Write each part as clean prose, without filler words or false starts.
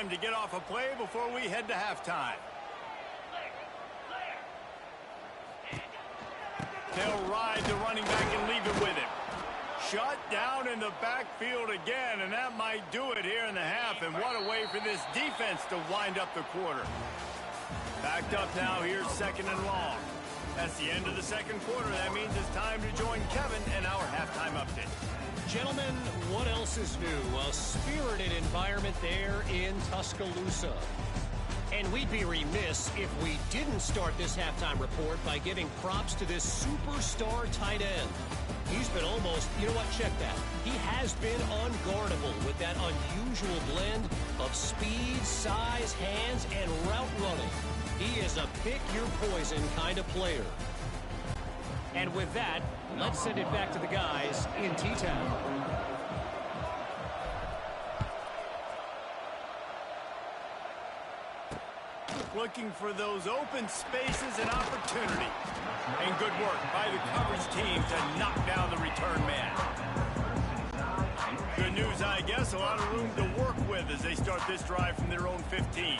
time to get off a play before we head to halftime. They'll ride the running back and leave it with him. Shut down in the backfield again, and that might do it here in the half. And what a way for this defense to wind up the quarter. Backed up now, here's 2nd and long. That's the end of the second quarter. That means it's time to join Kevin in our halftime update. Gentlemen, what else is new? A spirited environment there in Tuscaloosa. And we'd be remiss if we didn't start this halftime report by giving props to this superstar tight end. He's been almost, you know what, check that. He has been unguardable with that unusual blend of speed, size, hands, and route running. He is a pick-your-poison kind of player. And with that, let's send it back to the guys in T-Town. Looking for those open spaces and opportunities. And good work by the coverage team to knock down the return man. Good news, I guess, a lot of room to work with as they start this drive from their own 15.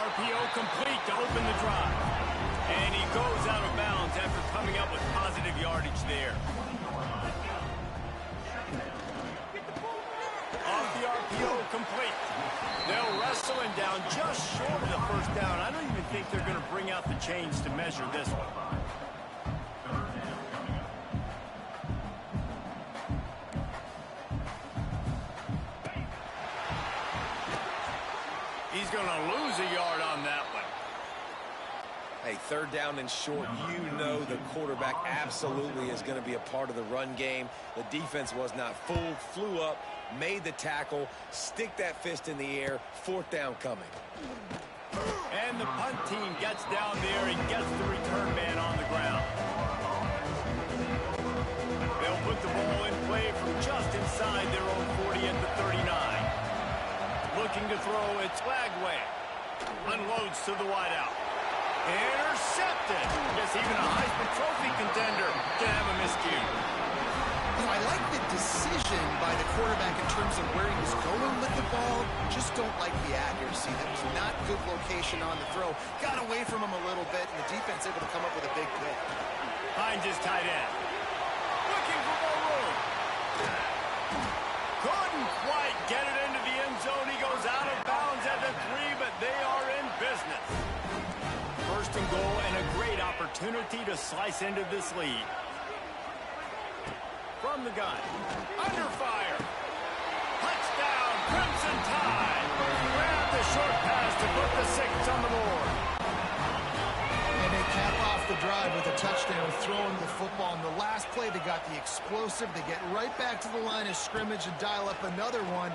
RPO complete to open the drive. And he goes out of bounds after coming up with positive yardage there. Off the RPO complete. They'll wrestle him down just short of the first down. I don't even think they're going to bring out the chains to measure this one. He's going to lose a yard on that one. Hey, 3rd down and short, you know the quarterback absolutely is going to be a part of the run game. The defense was not fooled, flew up, made the tackle, stick that fist in the air, 4th down coming. And the punt team gets down there and gets the return man on the ground. They'll put the ball in play from just inside their own 40 at the 39. Looking to throw, it's Flagway. Unloads to the wideout. Intercepted. Guess even a Heisman Trophy contender can have a miscue. I like the decision by the quarterback in terms of where he was going with the ball. Just don't like the accuracy. That was not good location on the throw. Got away from him a little bit, and the defense able to come up with a big pick. Finds his tight end. Looking for more room. Couldn't quite get it into the end zone. He goes out of bounds at the 3, but they are in business. 1st and goal, and a great opportunity to slice into this lead. From the gun. Under fire. Touchdown, Crimson Tide. Grab the short pass to put the 6 on the board. And they cap off the drive with a touchdown, throwing the football. In the last play, they got the explosive. They get right back to the line of scrimmage and dial up another one.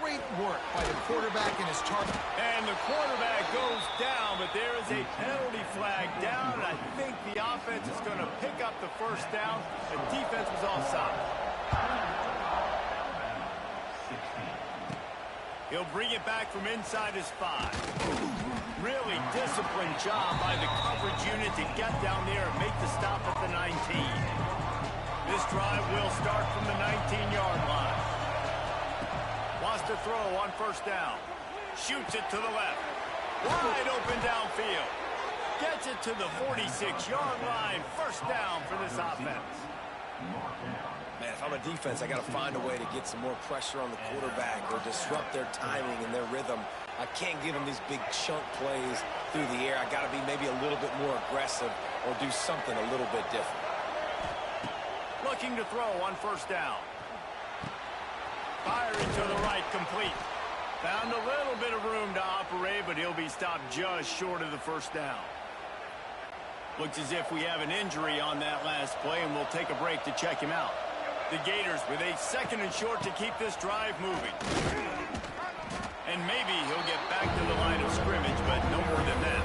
Great work by the quarterback and his target. And the quarterback goes down, but there is a penalty flag down, and I think the offense is going to pick up the 1st down. The defense was offside. He'll bring it back from inside his 5. Really disciplined job by the coverage unit to get down there and make the stop at the 19. This drive will start from the 19-yard line. Wants to throw on 1st down. Shoots it to the left. Wide open downfield. Gets it to the 46-yard line. 1st down for this offense. Man, if I'm a defense, I got to find a way to get some more pressure on the quarterback or disrupt their timing and their rhythm. I can't give them these big chunk plays through the air. I got to be maybe a little bit more aggressive or do something a little bit different. Looking to throw on 1st down. Firing to the right, complete. Found a little bit of room to operate, but he'll be stopped just short of the 1st down. Looks as if we have an injury on that last play, and we'll take a break to check him out. The Gators with a 2nd and short to keep this drive moving. And maybe he'll get back to the line of scrimmage, but no more than that.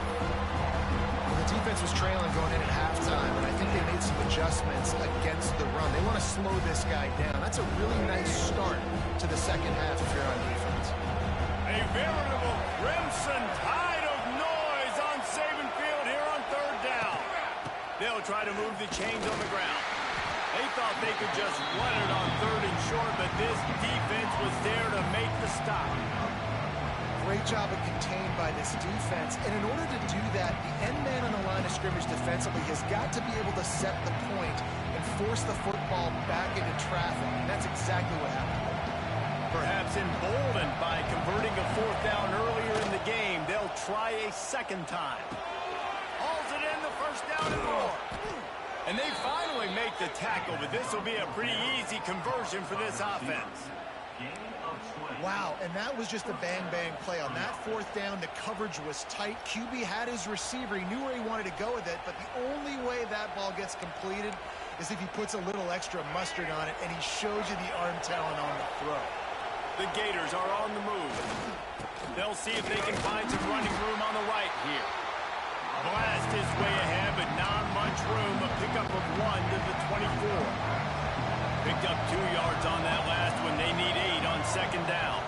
The defense was trailing going in at halftime, and I think they made some adjustments against the run. They want to slow this guy down. That's a really nice start to the 2nd half if you're on defense. A veritable Crimson Tide of noise on Saban Field here on 3rd down. They'll try to move the chains on the ground. They thought they could just run it on 3rd and short, but this defense was there to make the stop. Great job of contained by this defense. And in order to do that, the end man on the line of scrimmage defensively has got to be able to set the point and force the football back into traffic. And that's exactly what happened. Perhaps emboldened by converting a 4th down earlier in the game, they'll try a second time. Hauls it in, the 1st down and more. And they finally make the tackle, but this will be a pretty easy conversion for this offense. Wow, and that was just a bang-bang play. On that 4th down, the coverage was tight. QB had his receiver. He knew where he wanted to go with it, but the only way that ball gets completed is if he puts a little extra mustard on it, and he shows you the arm talent on the throw. The Gators are on the move. They'll see if they can find some running room on the right here. Blast his way ahead, but not much room. A pickup of 1 to the 24. Picked up 2 yards on that last one. They need 8 on 2nd down.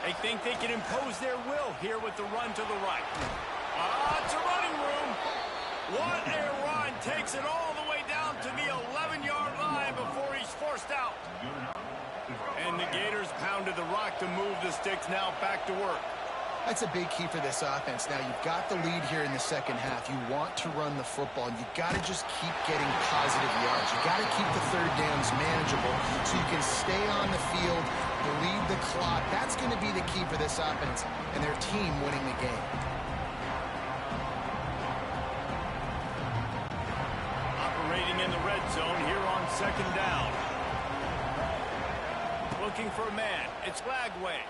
They think they can impose their will here with the run to the right. It's a running room. What a run. Takes it all the way down to the 11-yard line before he's forced out. And the Gators pounded the rock to move the sticks now back to work. That's a big key for this offense. Now, you've got the lead here in the second half. You want to run the football, and you've got to just keep getting positive yards. You've got to keep the 3rd downs manageable so you can stay on the field, bleed the clock. That's going to be the key for this offense and their team winning the game. Operating in the red zone here on 2nd down. Looking for a man. It's Lagway.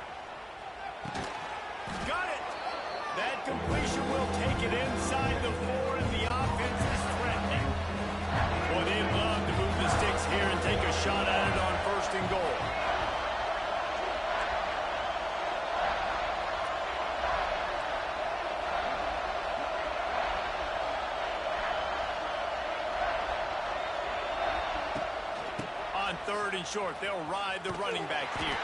Got it. That completion will take it inside the 4, and the offense is threatening. Boy, they'd love to move the sticks here and take a shot at it on 1st and goal. On 3rd and short, they'll ride the running back here.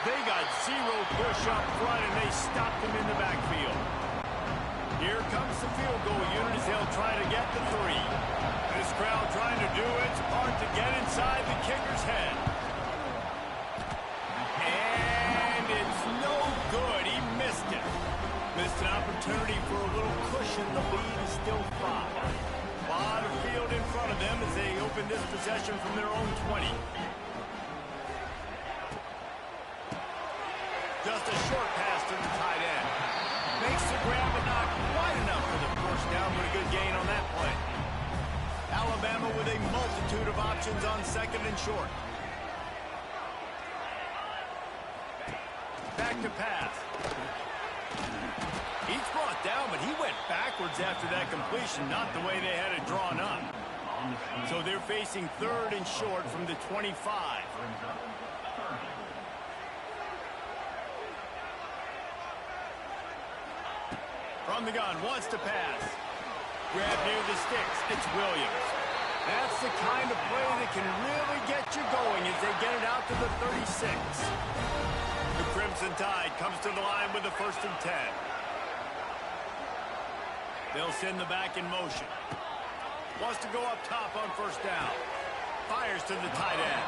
They got 0 push up front, and they stopped him in the backfield. Here comes the field goal unit as they'll try to get the 3. This crowd trying to do its part to get inside the kicker's head. And it's no good. He missed it. Missed an opportunity for a little cushion. The lead is still 5. A lot of field in front of them as they open this possession from their own 20. Just a short pass to the tight end. Makes the grab, but not quite enough for the 1st down, but a good gain on that play. Alabama with a multitude of options on 2nd and short. Back to pass. He's brought down, but he went backwards after that completion, not the way they had it drawn up. So they're facing 3rd and short from the 25. From the gun, wants to pass. Grab near the sticks. It's Williams. That's the kind of play that can really get you going as they get it out to the 36. The Crimson Tide comes to the line with the 1st and 10. They'll send the back in motion. Wants to go up top on 1st down. Fires to the tight end.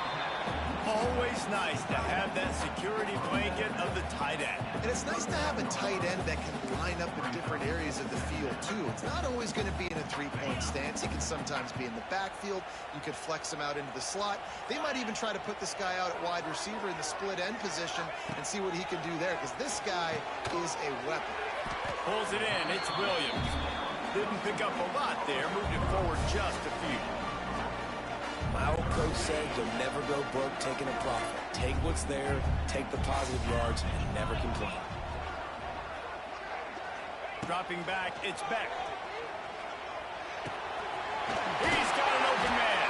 Always nice to have that security blanket of the tight end. And it's nice to have a tight end that can line up in different areas of the field, too. It's not always going to be in a 3-point stance. He can sometimes be in the backfield. You could flex him out into the slot. They might even try to put this guy out at wide receiver in the split end position and see what he can do there, because this guy is a weapon. Pulls it in. It's Williams. Didn't pick up a lot there. Moved it forward just a few. My old coach said you'll never go broke taking a profit. Take what's there, take the positive yards, and never complain. Dropping back, it's Beck. He's got an open man.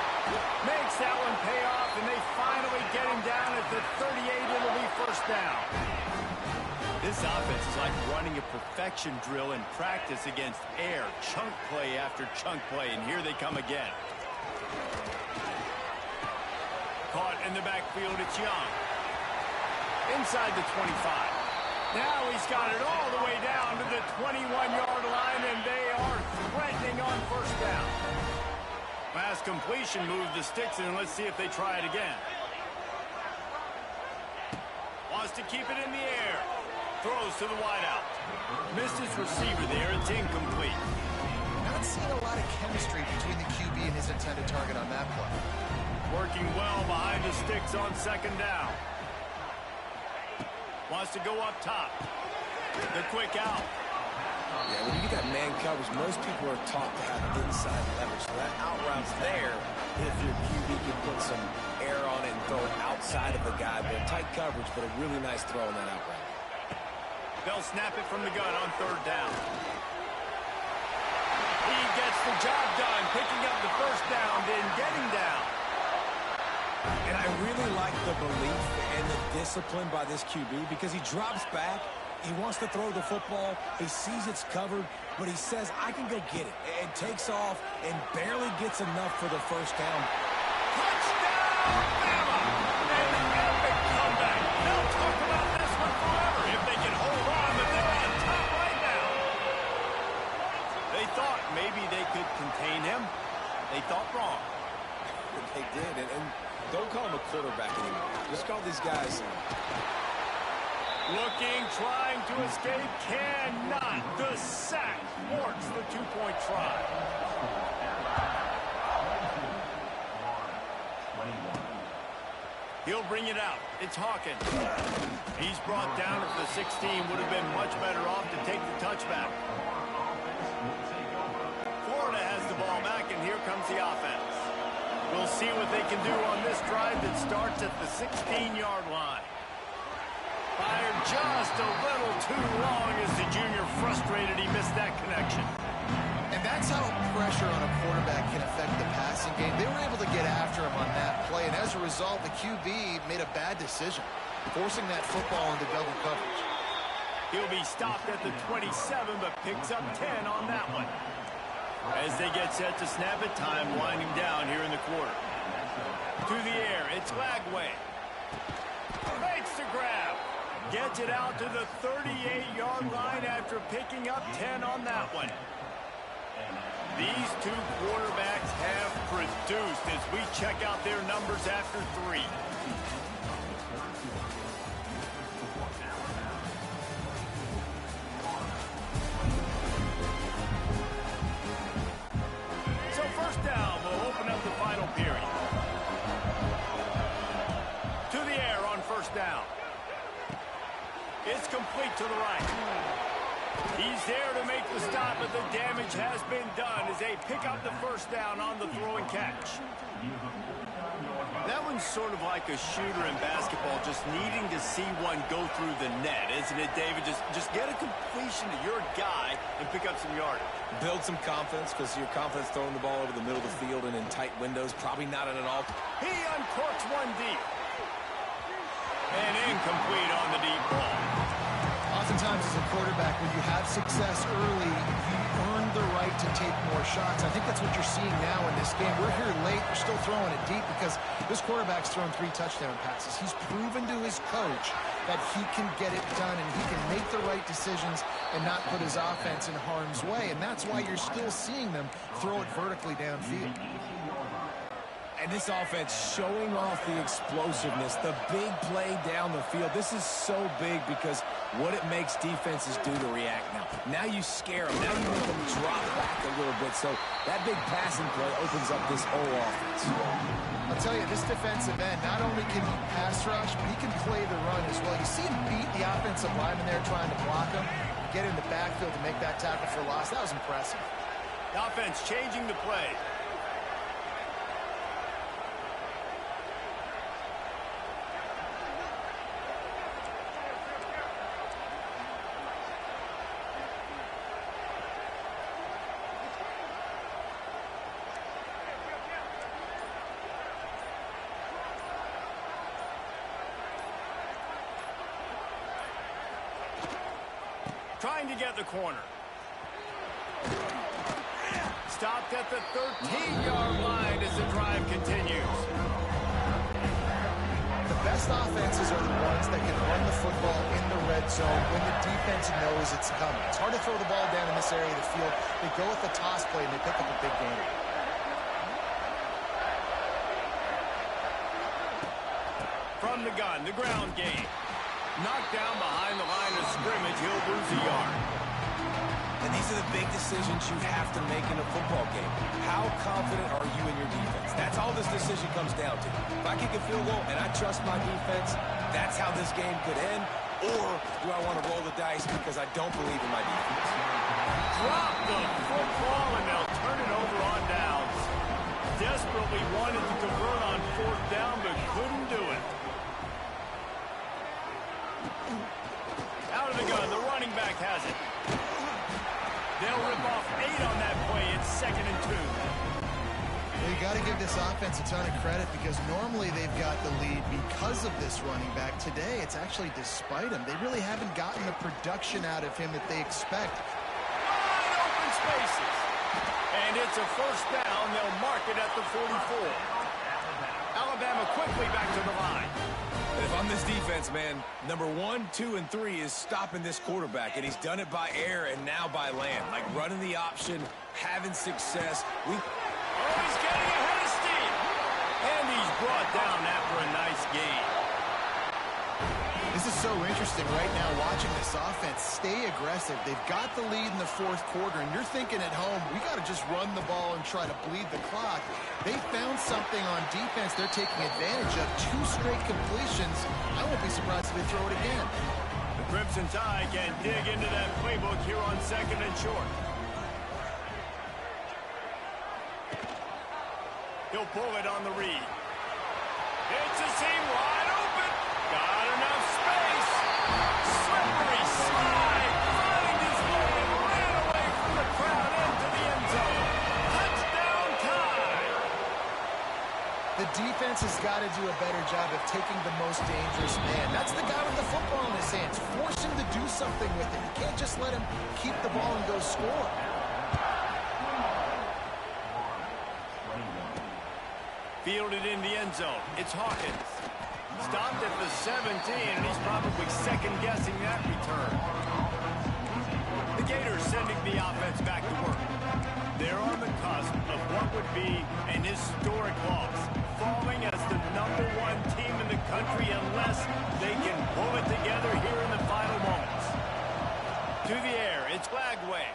Makes that one pay off, and they finally get him down at the 38. It'll be 1st down. This offense is like running a perfection drill in practice against air. Chunk play after chunk play, and here they come again. Caught in the backfield, it's Young. Inside the 25. Now he's got it all the way down to the 21-yard line, and they are threatening on 1st down. Pass completion moved the sticks, and let's see if they try it again. Wants to keep it in the air. Throws to the wideout. Missed his receiver there. It's incomplete. Not seeing a lot of chemistry between the QB and his intended target on that play. Working well behind the sticks on second down. Wants to go up top. The quick out. Yeah, when you get that man coverage, most people are taught to have inside leverage. So that out route's there if your QB can put some air on it and throw it outside of the guy. But tight coverage, but a really nice throw on that out route. They'll snap it from the gun on third down. He gets the job done, picking up the first down, then getting down. And I really like the belief and the discipline by this QB because he drops back. He wants to throw the football. He sees it's covered, but he says, I can go get it. And takes off and barely gets enough for the first down. Touchdown, Bama! An epic comeback. They'll talk about this one forever if they can hold on, but they're on top right now. They thought maybe they could contain him. They thought wrong. They did, and don't call him a quarterback anymore. Just call these guys... Looking, trying to escape, cannot. The sack thwarts the two-point try. He'll bring it out. It's Hawkins. He's brought down at the 16. Would have been much better off to take the touchback. Florida has the ball back, and here comes the offense. We'll see what they can do on this drive that starts at the 16-yard line. Fired just a little too long as the junior frustrated he missed that connection. And that's how pressure on a quarterback can affect the passing game. They were able to get after him on that play, and as a result, the QB made a bad decision, forcing that football into double coverage. He'll be stopped at the 27, but picks up 10 on that one. As they get set to snap it, time winding down here in the quarter. To the air, it's Lagway. Makes the grab. Gets it out to the 38-yard line after picking up 10 on that one. These two quarterbacks have produced as we check out their numbers after 3. So first down will open up the final period. To the air on first down. It's complete to the right. He's there to make the stop, but the damage has been done as they pick up the first down on the throw and catch. That one's sort of like a shooter in basketball, just needing to see one go through the net, isn't it, David? Just get a completion to your guy and pick up some yardage. Build some confidence because your confidence throwing the ball over the middle of the field and in tight windows, probably not at all. He uncorks one deep. And incomplete on the deep ball. Oftentimes as a quarterback, when you have success early, you earn the right to take more shots. I think that's what you're seeing now in this game. We're here late. We're still throwing it deep because this quarterback's thrown 3 touchdown passes. He's proven to his coach that he can get it done and he can make the right decisions and not put his offense in harm's way. And that's why you're still seeing them throw it vertically downfield. And this offense showing off the explosiveness, the big play down the field. This is so big because what it makes defenses do to react now. Now you scare them. Now you make them drop back a little bit. So that big passing play opens up this whole offense. I'll tell you, this defensive end, not only can he pass rush, but he can play the run as well. You see him beat the offensive lineman there trying to block him, get in the backfield to make that tackle for loss. That was impressive. The offense changing the play. Trying to get the corner. Stopped at the 13-yard line as the drive continues. The best offenses are the ones that can run the football in the red zone when the defense knows it's coming. It's hard to throw the ball down in this area of the field. They go with the toss play and they pick up a big game. From the gun, the ground game. Knocked down behind the line of scrimmage, he'll lose a yard. And these are the big decisions you have to make in a football game. How confident are you in your defense? That's all this decision comes down to. If I kick a field goal and I trust my defense, that's how this game could end. Or do I want to roll the dice because I don't believe in my defense? Drop the football and they'll turn it over on downs. Desperately wanted to convert on 4th down, but couldn't do it. Out of the gun, the running back has it. They'll rip off 8 on that play. It's 2nd and 2. Well, you got to give this offense a ton of credit because normally they've got the lead because of this running back. Today, it's actually despite him. They really haven't gotten the production out of him that they expect. Wide open spaces. And it's a 1st down. They'll mark it at the 44. Alabama quickly back to the line. And if I'm this defense, man, number 1, 2, and 3 is stopping this quarterback, and he's done it by air and now by land. Like running the option, having success. Oh, he's getting ahead of steam. And he's brought down after a nice gain. This is so interesting right now watching this offense stay aggressive. They've got the lead in the 4th quarter, and you're thinking at home, we got to just run the ball and try to bleed the clock. They found something on defense they're taking advantage of. 2 straight completions. I won't be surprised if they throw it again. The Crimson Tide can dig into that playbook here on 2nd and short. He'll pull it on the read. It's a seam wide open. Got enough space. Slippery slide. Find his way and ran away from the crowd into the end zone. Touchdown Tide. The defense has got to do a better job of taking the most dangerous man. That's the guy with the football in his hands. Force him to do something with it. You can't just let him keep the ball and go score. Fielded in the end zone. It's Hawkins. Stopped at the 17, and he's probably second-guessing that return. The Gators sending the offense back to work. They're on the cusp of what would be an historic loss, falling as the #1 team in the country unless they can pull it together here in the final moments. To the air, it's Flagway.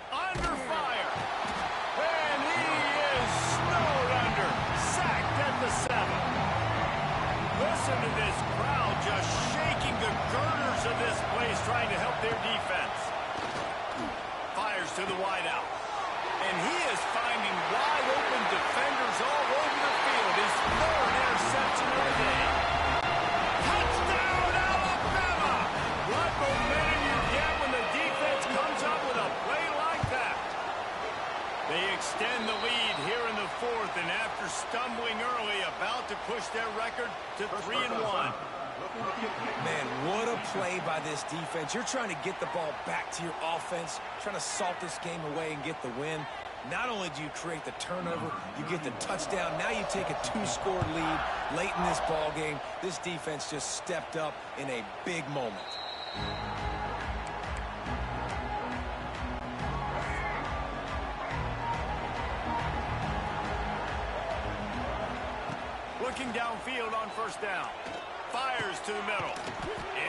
Under fire. And he is snowed under. Sacked at the 7. Listen to this crowd just shaking the girders of this place, trying to help their defense. Fires to the wideout. And he is finding wide open defenders all over the field. His 3rd interception of the day. Touchdown, Alabama! What momentum you get when the defense comes up with a play like that. They extend the lead here in the 4th, and after stumbling early, about to push their record to 3-1. Man, what a play by this defense. You're trying to get the ball back to your offense, trying to salt this game away and get the win. Not only do you create the turnover, you get the touchdown. Now you take a 2-score lead late in this ball game. This defense just stepped up in a big moment. Looking downfield on 1st down. Fires to the middle.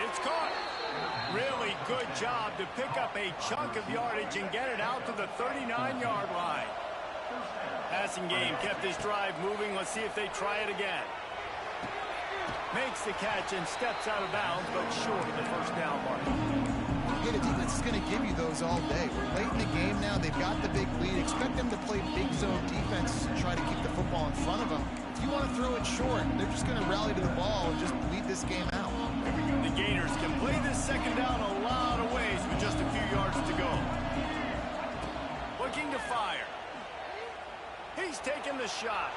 It's caught. Really good job to pick up a chunk of yardage and get it out to the 39-yard line. Passing game kept this drive moving. Let's see if they try it again. Makes the catch and steps out of bounds, but short of the 1st down mark. Yeah, the defense is going to give you those all day. We're late in the game now. They've got the big lead. Expect them to play big zone defense and try to keep the football in front of them. If you want to throw it short, they're just going to rally to the ball and just bleed this game out. The Gators can play this 2nd down a lot of ways with just a few yards to go. Looking to fire. He's taking the shot.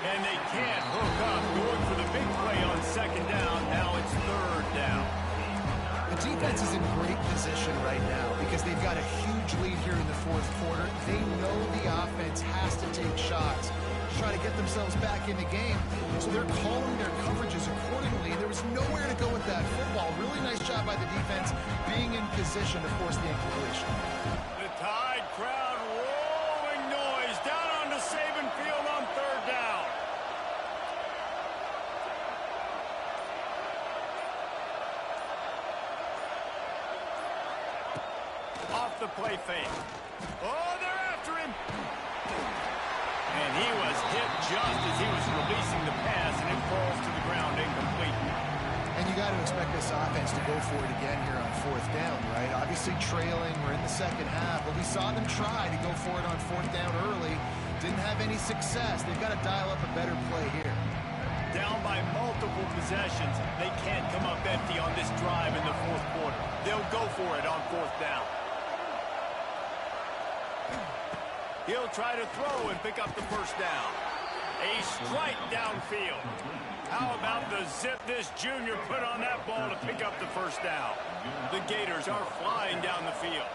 And they can't hook up. Going for the big play on 2nd down. Now it's 3rd down. The defense is in great position right now because they've got a huge lead here in the 4th quarter. They know the offense has to take shots to try to get themselves back in the game. So they're calling their coverages accordingly. There was nowhere to go with that football. Really nice job by the defense being in position to force the incompletion. The Tide crowd rolling noise down onto Saban Field on 3rd down. off the play fake. Oh, they're after him. And he was hit just as he was releasing the pass, and it falls to the ground incomplete. And you got to expect this offense to go for it again here on fourth down, right? Obviously trailing, we're in the second half, but we saw them try to go for it on fourth down early. Didn't have any success. They've got to dial up a better play here. Down by multiple possessions, they can't come up empty on this drive in the fourth quarter. They'll go for it on fourth down. He'll try to throw and pick up the first down. A strike downfield. How about the zip this junior put on that ball to pick up the first down? The Gators are flying down the field.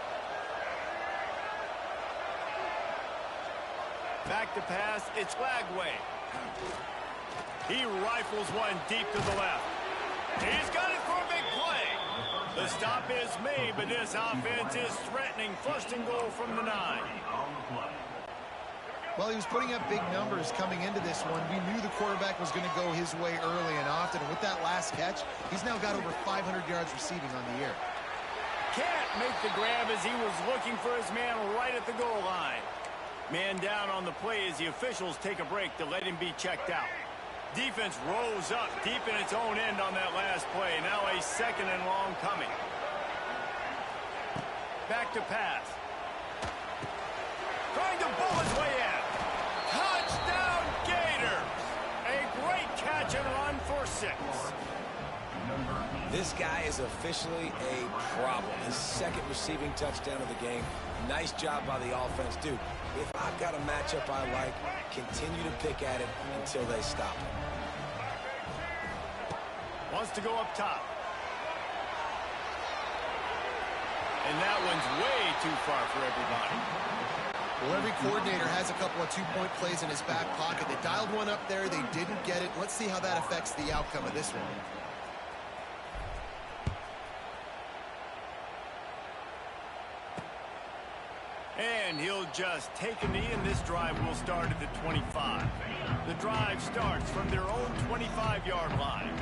Back to pass, it's Lagway. He rifles one deep to the left. He's got it for a big play. The stop is made, but this offense is threatening. First and goal from the 9. Well, he was putting up big numbers coming into this one. We knew the quarterback was going to go his way early and often. And with that last catch, he's now got over 500 yards receiving on the year. Can't make the grab as he was looking for his man right at the goal line. Man down on the play as the officials take a break to let him be checked out. Defense rose up deep in its own end on that last play. Now a second and long coming. Back to pass. Trying to bull his way in. Touchdown, Gators! A great catch and run for 6. This guy is officially a problem. His second receiving touchdown of the game. Nice job by the offense. Dude, if I've got a matchup I like, continue to pick at it until they stop. Wants to go up top. And that one's way too far for everybody. Well, every coordinator has a couple of two-point plays in his back pocket. They dialed one up there. They didn't get it. Let's see how that affects the outcome of this one. And he'll just take a knee, and this drive will start at the 25. The drive starts from their own 25-yard line.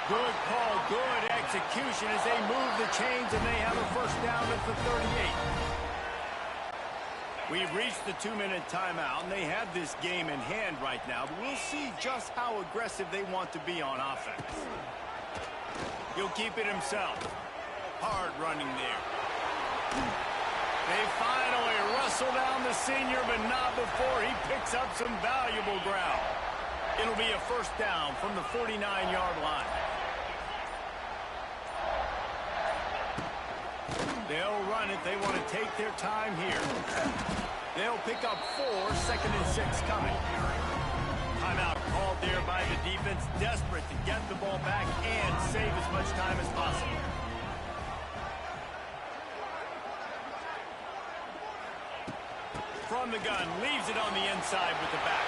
Good call, good execution as they move the chains, and they have a first down at the 38. We've reached the 2-minute timeout, and they have this game in hand right now, but we'll see just how aggressive they want to be on offense. He'll keep it himself. Hard running there. They finally wrestle down the senior, but not before he picks up some valuable ground. It'll be a first down from the 49-yard line. They'll run it. They want to take their time here. They'll pick up 4, second and 6 coming. Timeout called there by the defense, desperate to get the ball back and save as much time as possible. From the gun, leaves it on the inside with the back.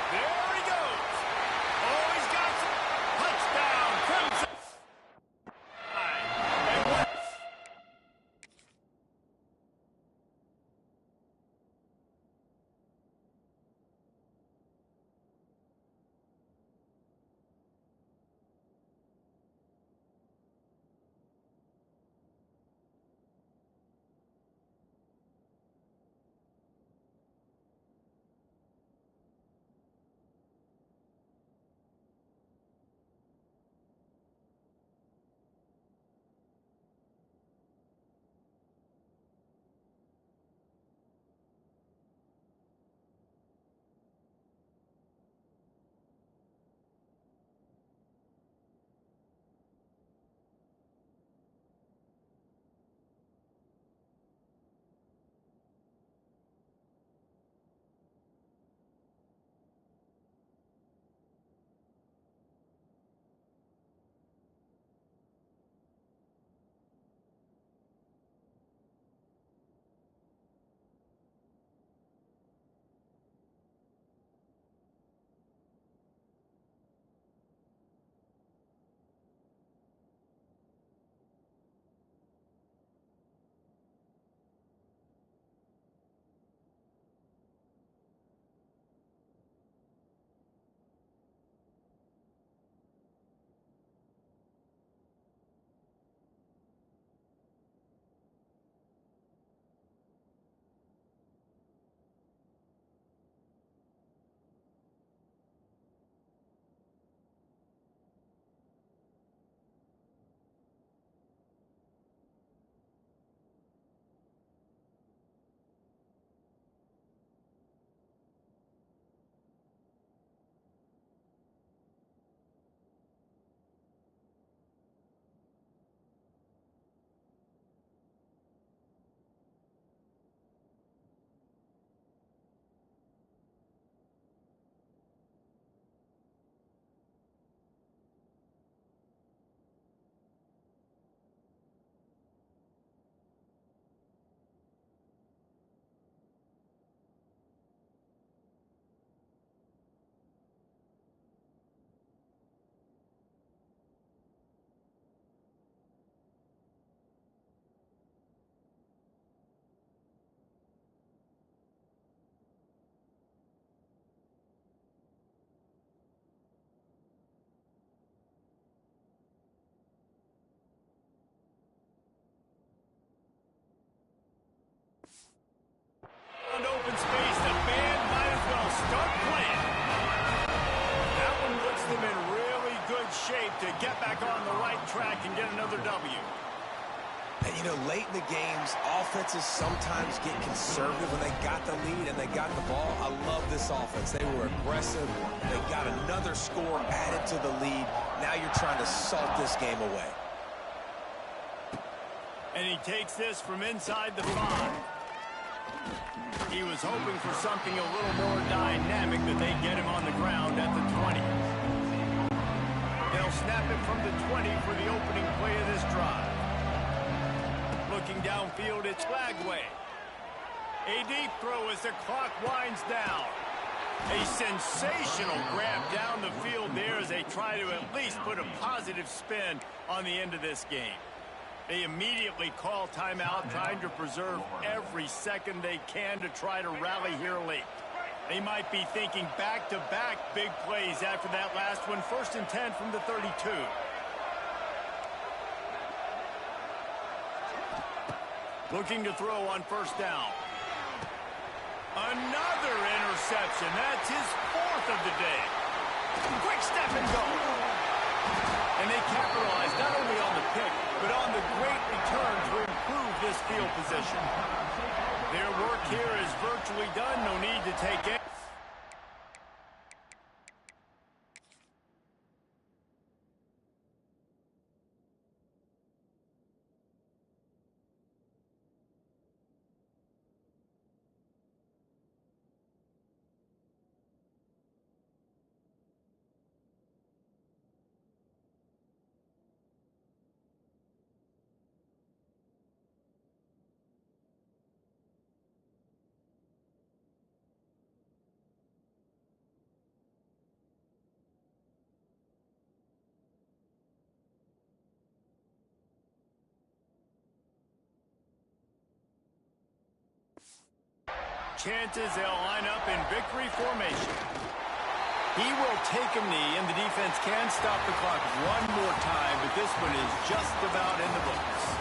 There he goes. Oh, he's got some. Touchdown, Crimson. You know, late in the games, offenses sometimes get conservative when they got the lead and they got the ball. I love this offense. They were aggressive. They got another score added to the lead. Now you're trying to salt this game away. And he takes this from inside the 5. He was hoping for something a little more dynamic that they get him on the ground at the 20. They'll snap it from the 20 for the opening play of this drive. Looking downfield, it's Lagway. A deep throw as the clock winds down. A sensational grab down the field there as they try to at least put a positive spin on the end of this game. They immediately call timeout, trying to preserve every second they can to try to rally here late. They might be thinking back-to-back big plays after that last one. 1st and 10 from the 32. Looking to throw on 1st down. Another interception. That's his 4th of the day. Quick step and go. And they capitalize not only on the pick, but on the great return to improve this field position. Their work here is virtually done. No need to take it. Chances they'll line up in victory formation. He will take a knee, and the defense can stop the clock one more time, but this one is just about in the books.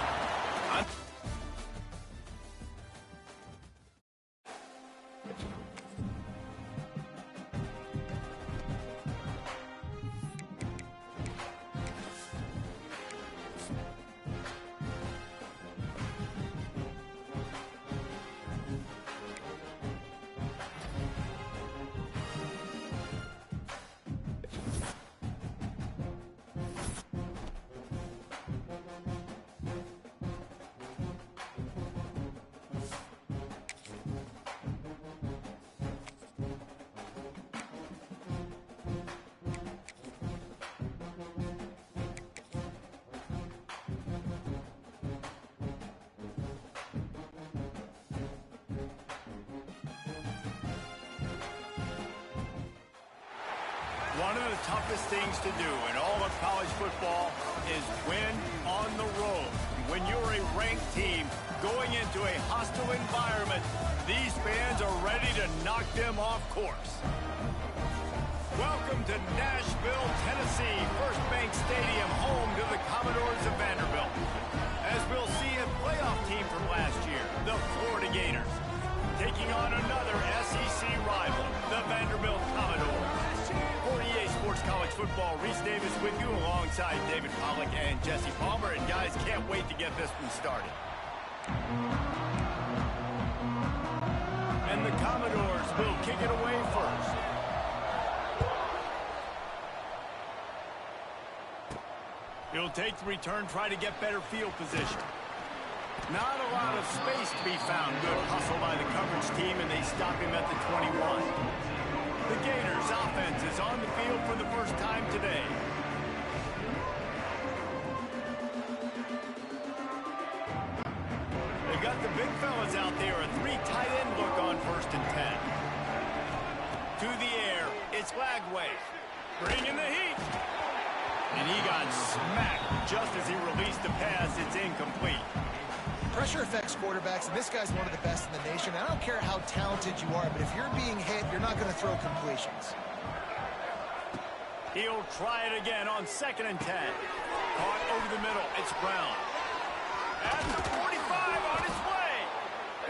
One of the toughest things to do in all of college football is win on the road. When you're a ranked team going into a hostile environment, these fans are ready to knock them off course. Welcome to Nashville, Tennessee, First Bank Stadium, home to the Commodores of Vanderbilt. As we'll see a playoff team from last year, the Florida Gators, taking on another SEC rival, the Vanderbilt Commodores. For EA Sports College Football, Reese Davis with you alongside David Pollack and Jesse Palmer. And guys, can't wait to get this one started. And the Commodores will kick it away first. He'll take the return, try to get better field position. Not a lot of space to be found. Good hustle by the coverage team, and they stop him at the 21. The Gators offense is on the field for the first time today. They've got the big fellas out there, a 3 tight end look on 1st and 10. To the air, it's Lagway. Bringing the heat. And he got smacked just as he released the pass. It's incomplete. Pressure affects quarterbacks, and this guy's one of the best in the nation. I don't care how talented you are, but if you're being hit, you're not going to throw completions. He'll try it again on 2nd and 10. Caught over the middle. It's Brown. At the 45 on his way.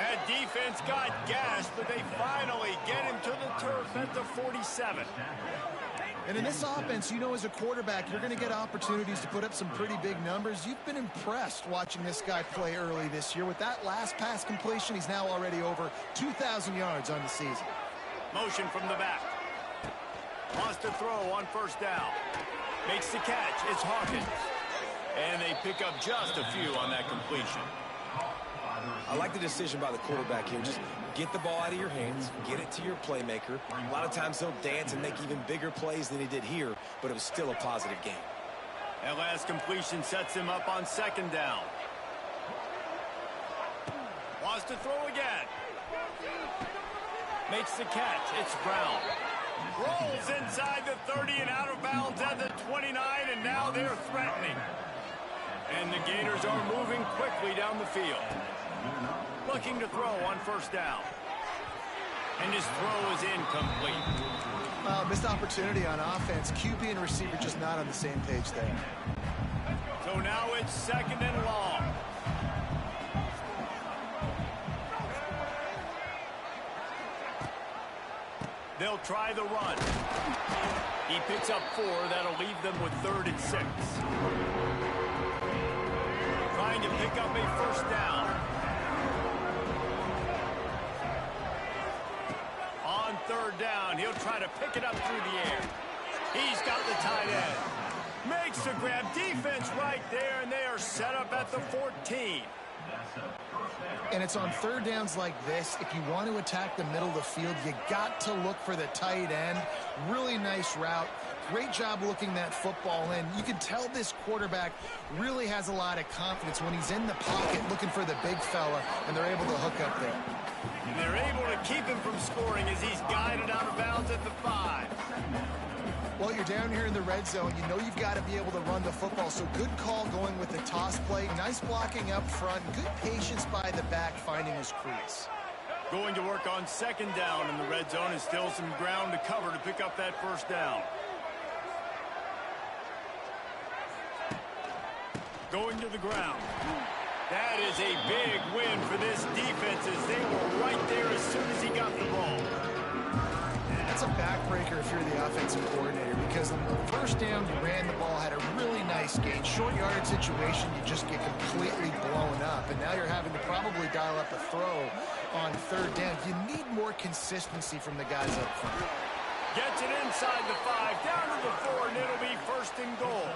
That defense got gashed, but they finally get him to the turf at the 47. And in this offense, you know, as a quarterback, you're going to get opportunities to put up some pretty big numbers. You've been impressed watching this guy play early this year. With that last pass completion, he's now already over 2,000 yards on the season. Motion from the back. Wants to throw on first down. Makes the catch. It's Hawkins. And they pick up just a few on that completion. I like the decision by the quarterback here. Just get the ball out of your hands, get it to your playmaker. A lot of times he'll dance and make even bigger plays than he did here, but it was still a positive game. That last completion sets him up on second down. Wants to throw again. Makes the catch. It's Brown. Rolls inside the 30 and out of bounds at the 29, and now they're threatening. And the Gators are moving quickly down the field. Looking to throw on first down. And his throw is incomplete. Missed opportunity on offense. QB and receiver just not on the same page there. So now it's second and long. They'll try the run. He picks up 4. That'll leave them with 3rd and 6. Trying to pick up a first down. On 3rd down, he'll try to pick it up through the air. He's got the tight end. Makes the grab. Defense right there, and they are set up at the 14. And it's on 3rd downs like this. If you want to attack the middle of the field, you got to look for the tight end. Really nice route. Great job looking that football in. You can tell this quarterback really has a lot of confidence when he's in the pocket looking for the big fella, and they're able to hook up there. And they're able to keep him from scoring as he's guided out of bounds at the 5. Well, you're down here in the red zone. You know you've got to be able to run the football, so good call going with the toss play. Nice blocking up front. Good patience by the back finding his crease. Going to work on second down in the red zone, and still some ground to cover to pick up that first down. Going to the ground. That is a big win for this defense as they were right there as soon as he got the ball. That's a backbreaker if you're the offensive coordinator, because on the first down you ran the ball, had a really nice gain. Short yardage situation, you just get completely blown up, and now you're having to probably dial up a throw on 3rd down. You need more consistency from the guys up front. Gets it inside the 5, down to the 4, and it'll be 1st and goal.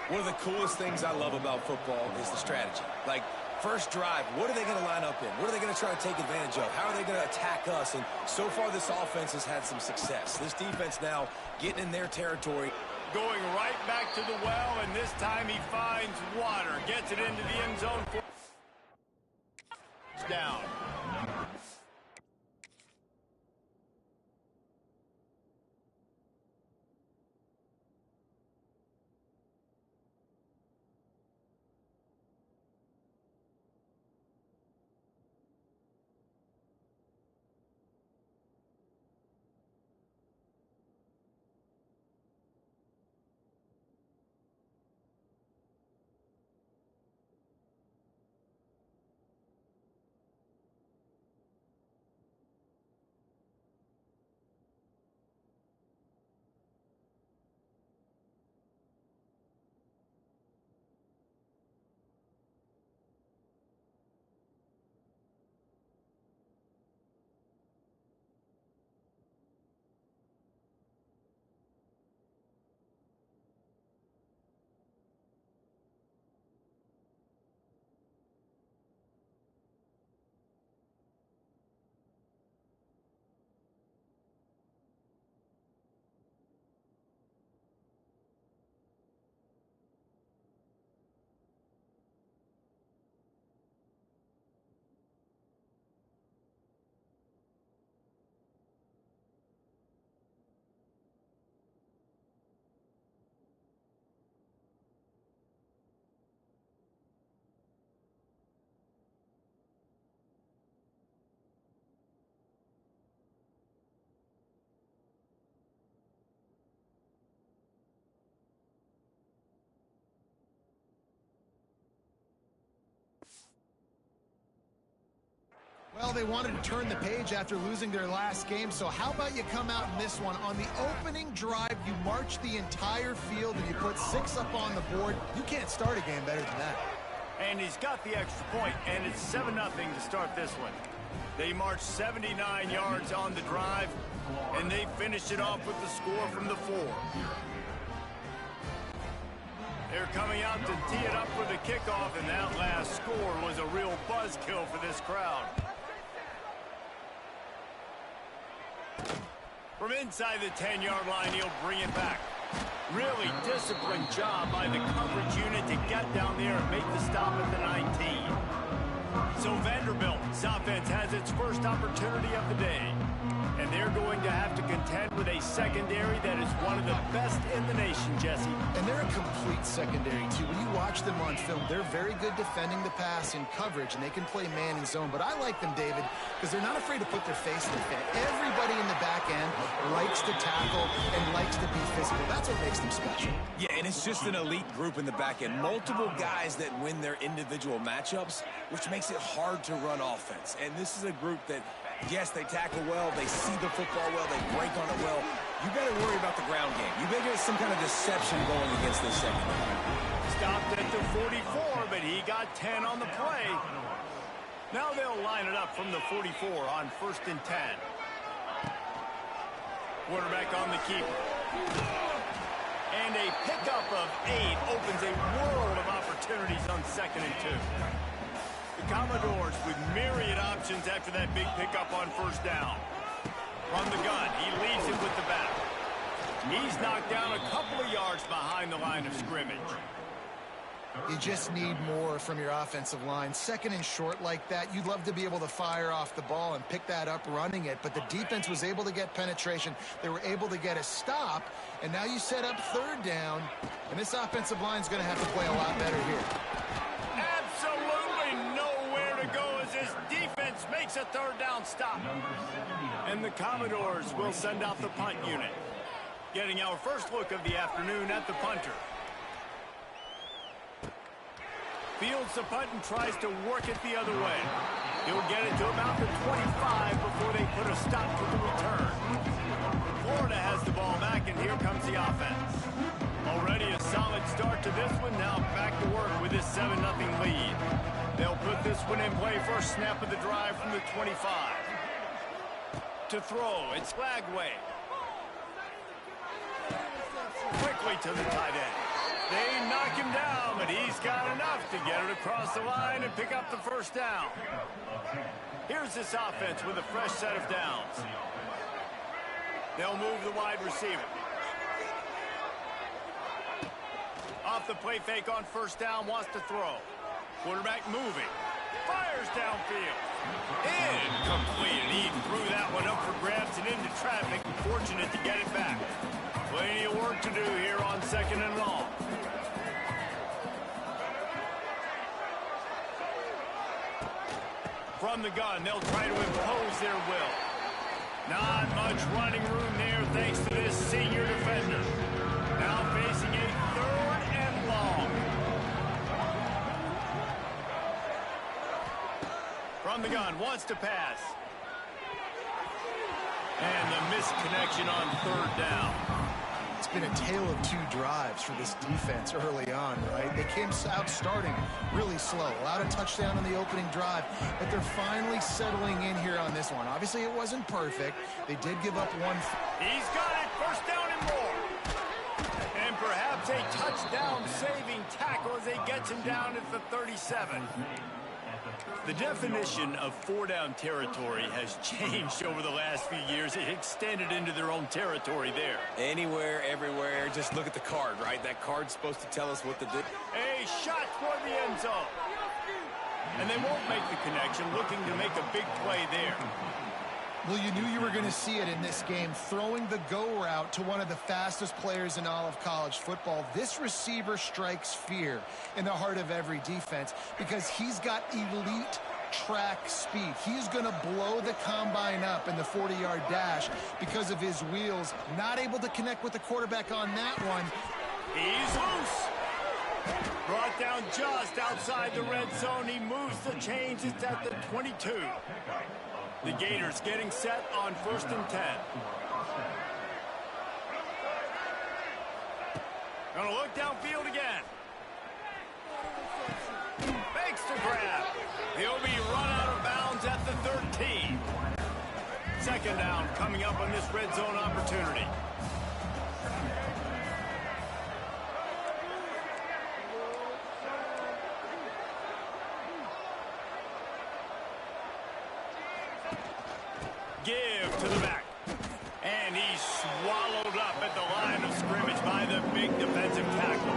One of the coolest things I love about football is the strategy. Like, first drive, what are they going to line up in? What are they going to try to take advantage of? How are they going to attack us? And so far, this offense has had some success. This defense now getting in their territory. Going right back to the well, and this time he finds water. Gets it into the end zone. Down. Well, they wanted to turn the page after losing their last game, so how about you come out in this one? On the opening drive, you march the entire field and you put 6 up on the board. You can't start a game better than that. And he's got the extra point, and it's 7-0 to start this one. They marched 79 yards on the drive, and they finished it off with the score from the 4. They're coming out to tee it up for the kickoff, and that last score was a real buzzkill for this crowd. From inside the 10-yard line, he'll bring it back. Really disciplined job by the coverage unit to get down there and make the stop at the 19. So Vanderbilt's offense has its first opportunity of the day. And they're going to have to contend with a secondary that is one of the best in the nation, Jesse. And they're a complete secondary, too. When you watch them on film, they're very good defending the pass in coverage, and they can play man and zone. But I like them, David, because they're not afraid to put their face in the fan. Everybody in the back end likes to tackle and likes to be physical. That's what makes them special. Yeah, and it's just an elite group in the back end. Multiple guys that win their individual matchups, which makes it hard to run offense. And this is a group that, yes, they tackle well, they see the football well, they break on it well. You better worry about the ground game. You better get some kind of deception going against this secondary. Stopped at the 44, but he got 10 on the play. Now they'll line it up from the 44 on 1st and 10. Quarterback on the keeper. And a pickup of 8 opens a world of opportunities on 2nd and 2. The Commodores with myriad options after that big pickup on 1st down. From the gun, he leaves it with the back. He's knocked down a couple of yards behind the line of scrimmage. You just need more from your offensive line. 2nd and short like that, you'd love to be able to fire off the ball and pick that up running it, but the defense was able to get penetration. They were able to get a stop, and now you set up 3rd down, and this offensive line is going to have to play a lot better here. Absolutely nowhere to go as this defense makes a 3rd down stop. And the Commodores will send out the punt unit. Getting our first look of the afternoon at the punter. Fields the punt and tries to work it the other way. He'll get it to about the 25 before they put a stop to the return. Florida has the ball back, and here comes the offense. Already a solid start to this one. Now back to work with this 7-0 lead. They'll put this one in play. First snap of the drive from the 25. To throw, it's Lagway. Quickly to the tight end. They knock him down, but he's got enough to get it across the line and pick up the 1st down. Here's this offense with a fresh set of downs. They'll move the wide receiver. Off the play fake on 1st down, wants to throw. Quarterback moving. Fires downfield. Incomplete. And he threw that one up for grabs and into traffic. Fortunate to get it back. Plenty of work to do here on 2nd and long. From the gun, they'll try to impose their will. Not much running room there thanks to this senior defender. Now facing a 3rd and long. From the gun, wants to pass. And the misconnection on 3rd down. It's been a tale of 2 drives for this defense early on, right? They came out starting really slow. Allowed a touchdown on the opening drive, but they're finally settling in here on this one. Obviously, it wasn't perfect. They did give up 1. He's got it. 1st down and more. And perhaps a touchdown-saving tackle as they get him down at the 37. The definition of 4-down territory has changed over the last few years. It extended into their own territory there. Anywhere, everywhere, just look at the card, right? That card's supposed to tell us what to do. A shot toward the end zone. And they won't make the connection, looking to make a big play there. Well, you knew you were going to see it in this game, throwing the go route to one of the fastest players in all of college football. This receiver strikes fear in the heart of every defense because he's got elite track speed. He's going to blow the combine up in the 40-yard dash because of his wheels. Not able to connect with the quarterback on that one. He's loose. Brought down just outside the red zone. He moves the chains. It's at the 22. The Gators getting set on 1st and 10. Gonna look downfield again. Fakes to grab. He'll be run out of bounds at the 13. Second down coming up on this red zone opportunity. Give to the back. And he's swallowed up at the line of scrimmage by the big defensive tackle.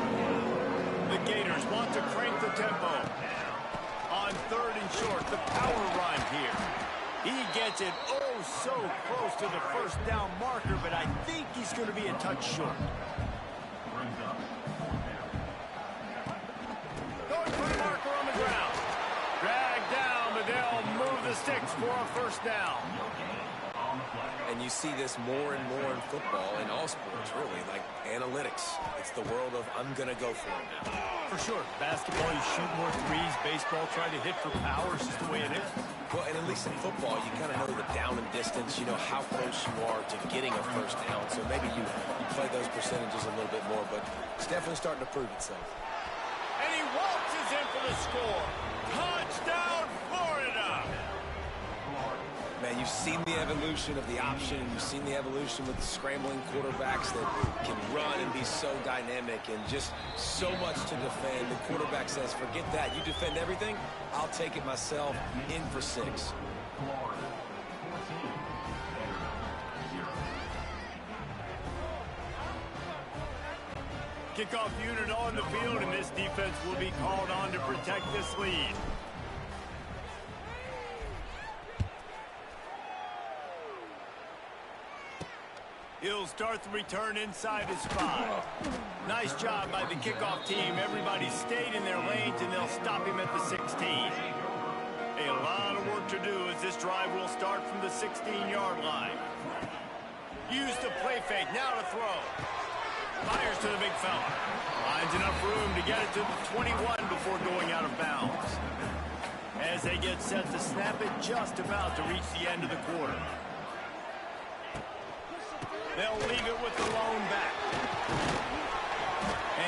The Gators want to crank the tempo. On 3rd and short, the power run here. He gets it oh so close to the first down marker, but I think he's going to be a touch short. Going for the marker on the ground. Dragged down, but they'll move the sticks for a first down. And you see this more and more in football, in all sports, really, like analytics. It's the world of, I'm going to go for it now. For sure. Basketball, you shoot more threes. Baseball, try to hit for power. It's just the way it is. Well, and at least in football, you kind of know the down and distance. You know how close you are to getting a first down. So maybe you play those percentages a little bit more, but it's definitely starting to prove itself. And he waltzes in for the score. Touchdown, Florida! Man, you've seen the evolution of the option, and you've seen the evolution with the scrambling quarterbacks that can run and be so dynamic and just so much to defend. The quarterback says, forget that. You defend everything, I'll take it myself. In for 6. Kickoff unit on the field, and this defense will be called on to protect this lead. He'll start the return inside his 5. Nice job by the kickoff team. Everybody stayed in their lanes, and they'll stop him at the 16. A lot of work to do as this drive will start from the 16-yard line. Use the play fake. Now to throw. Fires to the big fella. Finds enough room to get it to the 21 before going out of bounds. As they get set to snap it, just about to reach the end of the quarter. They'll leave it with the lone back.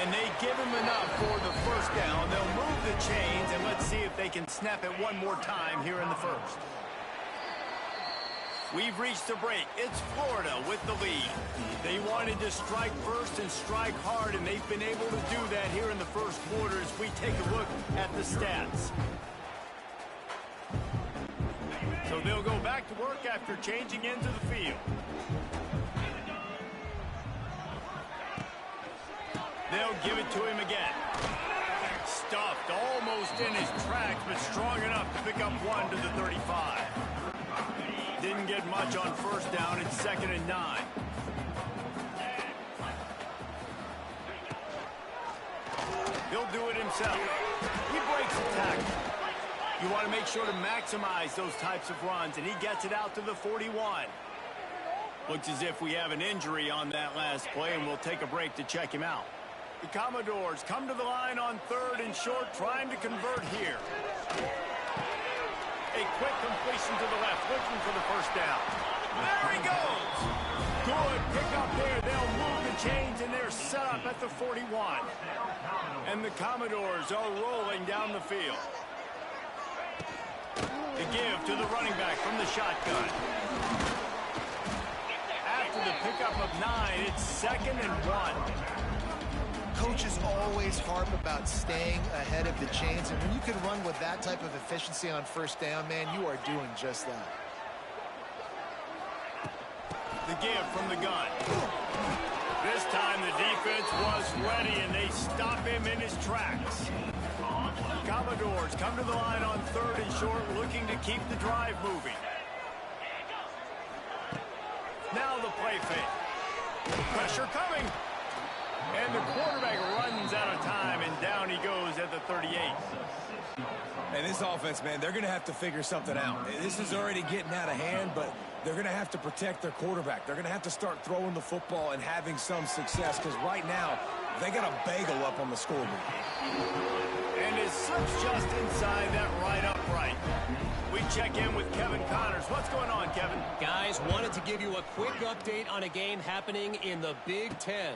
And they give him enough for the first down. They'll move the chains, and let's see if they can snap it one more time here in the first. We've reached the break. It's Florida with the lead. They wanted to strike first and strike hard, and they've been able to do that here in the first quarter as we take a look at the stats. So they'll go back to work after changing into the field. They'll give it to him again. Stuffed almost in his tracks, but strong enough to pick up 1 to the 35. Didn't get much on first down. It's 2nd and 9. He'll do it himself. He breaks the tackle. You want to make sure to maximize those types of runs, and he gets it out to the 41. Looks as if we have an injury on that last play, and we'll take a break to check him out. The Commodores come to the line on 3rd and short, trying to convert here. A quick completion to the left, looking for the first down. There he goes. Good pickup there. They'll move the chains, and they're set up at the 41. And the Commodores are rolling down the field. The give to the running back from the shotgun. After the pickup of 9, it's 2nd and 1. Coaches always harp about staying ahead of the chains, and when you can run with that type of efficiency on first down, man, you are doing just that. The give from the gun. This time the defense was ready, and they stop him in his tracks. Commodores come to the line on 3rd and short, looking to keep the drive moving. Now the play fake. Pressure coming. And the quarterback runs out of time, and down he goes at the 38. And this offense, man, they're going to have to figure something out. This is already getting out of hand, but They're going to have to protect their quarterback. They're going to have to start throwing the football and having some success because right now they got a bagel up on the scoreboard. And it slips just inside that right upright. We check in with Kevin Connors. What's going on, Kevin? Guys, wanted to give you a quick update on a game happening in the Big Ten.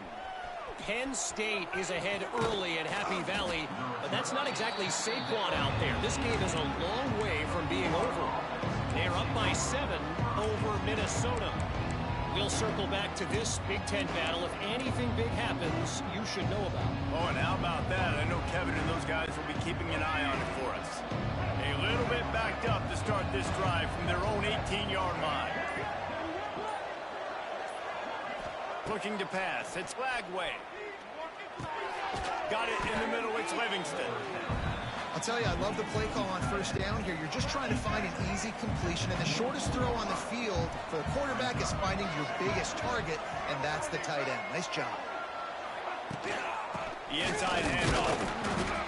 Penn State is ahead early at Happy Valley, but that's not exactly Saquon out there. This game is a long way from being over. They're up by 7 over Minnesota. We'll circle back to this Big Ten battle. If anything big happens, you should know about. Oh, and how about that? I know Kevin and those guys will be keeping an eye on it for us. A little bit backed up to start this drive from their own 18-yard line. Looking to pass. It's Lagway. Got it in the middle. It's Livingston. I'll tell you, I love the play call on first down here. You're just trying to find an easy completion, and the shortest throw on the field for the quarterback is finding your biggest target, and that's the tight end. Nice job. The inside handoff.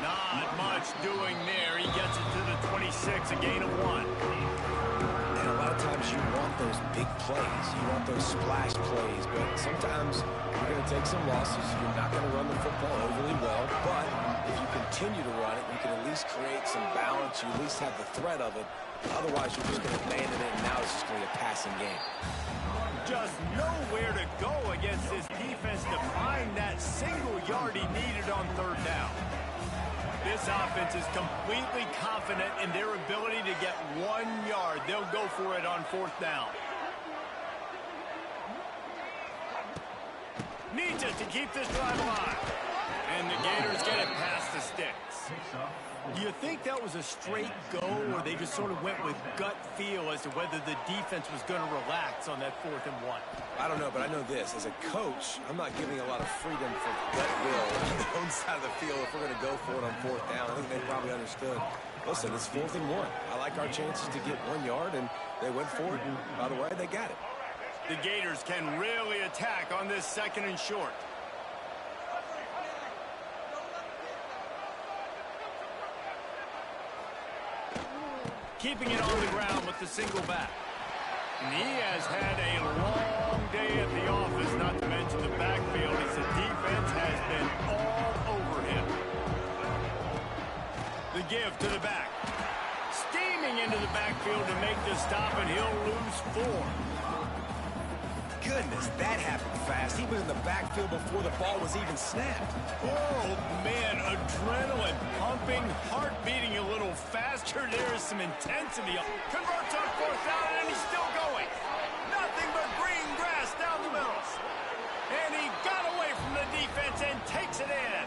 Not much doing there. He gets it to the 26, a gain of 1. And a lot of times you want those big plays. You want those splash plays, but sometimes you're going to take some losses. You're not going to run the football overly well, but if you continue to run it, you can at least create some balance. You at least have the threat of it. Otherwise, you're just going to abandon it, and now it's just going to be a passing game. Just nowhere to go against this defense to find that single yard he needed on third down. This offense is completely confident in their ability to get 1 yard. They'll go for it on fourth down. Needs it to keep this drive alive. And the Gators get it past the sticks. Do you think that was a straight go, or they just sort of went with gut feel as to whether the defense was going to relax on that 4th and 1? I don't know, but I know this. As a coach, I'm not giving a lot of freedom for gut will on the own side of the field if we're going to go for it on fourth down. I think they probably understood. Listen, it's 4th and 1. I like our chances to get 1 yard, and they went for it, and by the way, they got it. The Gators can really attack on this 2nd and short. Keeping it on the ground with the single back. And he has had a long day at the office, not to mention the backfield, as the defense has been all over him. The give to the back. Steaming into the backfield to make the stop, and he'll lose 4. Goodness, that happened fast. He was in the backfield before the ball was even snapped. Oh, man, adrenaline pumping, heart beating a little faster. There is some intensity. Converts on fourth down, and he's still going. Nothing but green grass down the middle. And he got away from the defense and takes it in.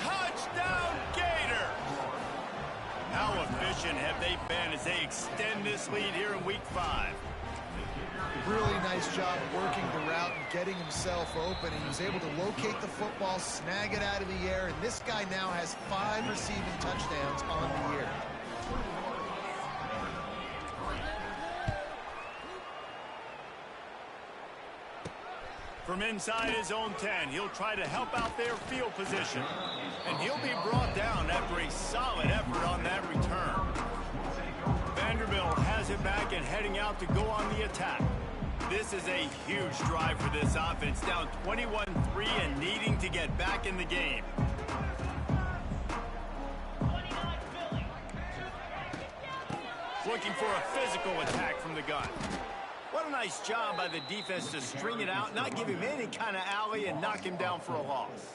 Touchdown, Gators! How efficient have they been as they extend this lead here in Week 5? Really nice job working the route and getting himself open. He was able to locate the football, snag it out of the air, and this guy now has 5 receiving touchdowns on the year. From inside his own 10, he'll try to help out their field position. And he'll be brought down after a solid effort on that return. Vanderbilt has it back and heading out to go on the attack. This is a huge drive for this offense, down 21-3 and needing to get back in the game. Looking for a physical attack from the gun. What a nice job by the defense to string it out, not give him any kind of alley, and knock him down for a loss.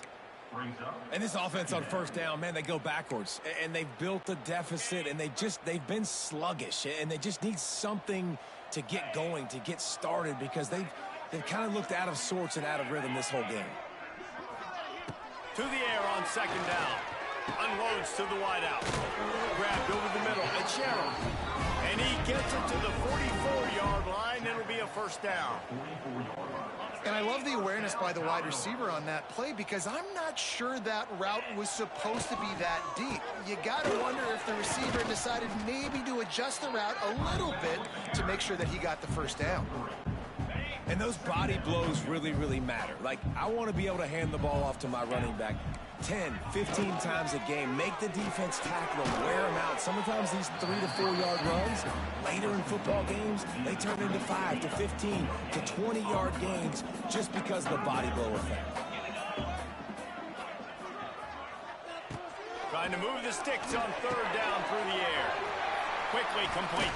And this offense on first down, man, they go backwards. And they've built a deficit, and they've been sluggish. And they just need something to get going, to get started, because they've kind of looked out of sorts and out of rhythm this whole game. To the air on 2nd down. Unloads to the wideout. Grabbed over the middle. It's Sherrill. And he gets it to the 44-yard line. It'll be a first down. And I love the awareness by the wide receiver on that play, because I'm not sure that route was supposed to be that deep. You got to wonder if the receiver decided maybe to adjust the route a little bit to make sure that he got the first down. And those body blows really, really matter. Like, I want to be able to hand the ball off to my running back 10, 15 times a game. Make the defense tackle him, wear him out, sometimes these 3 to 4 yard runs, later in football games, they turn into 5 to 15 to 20 yard gains just because of the body blow effect. Trying to move the sticks on third down through the air. Quickly complete.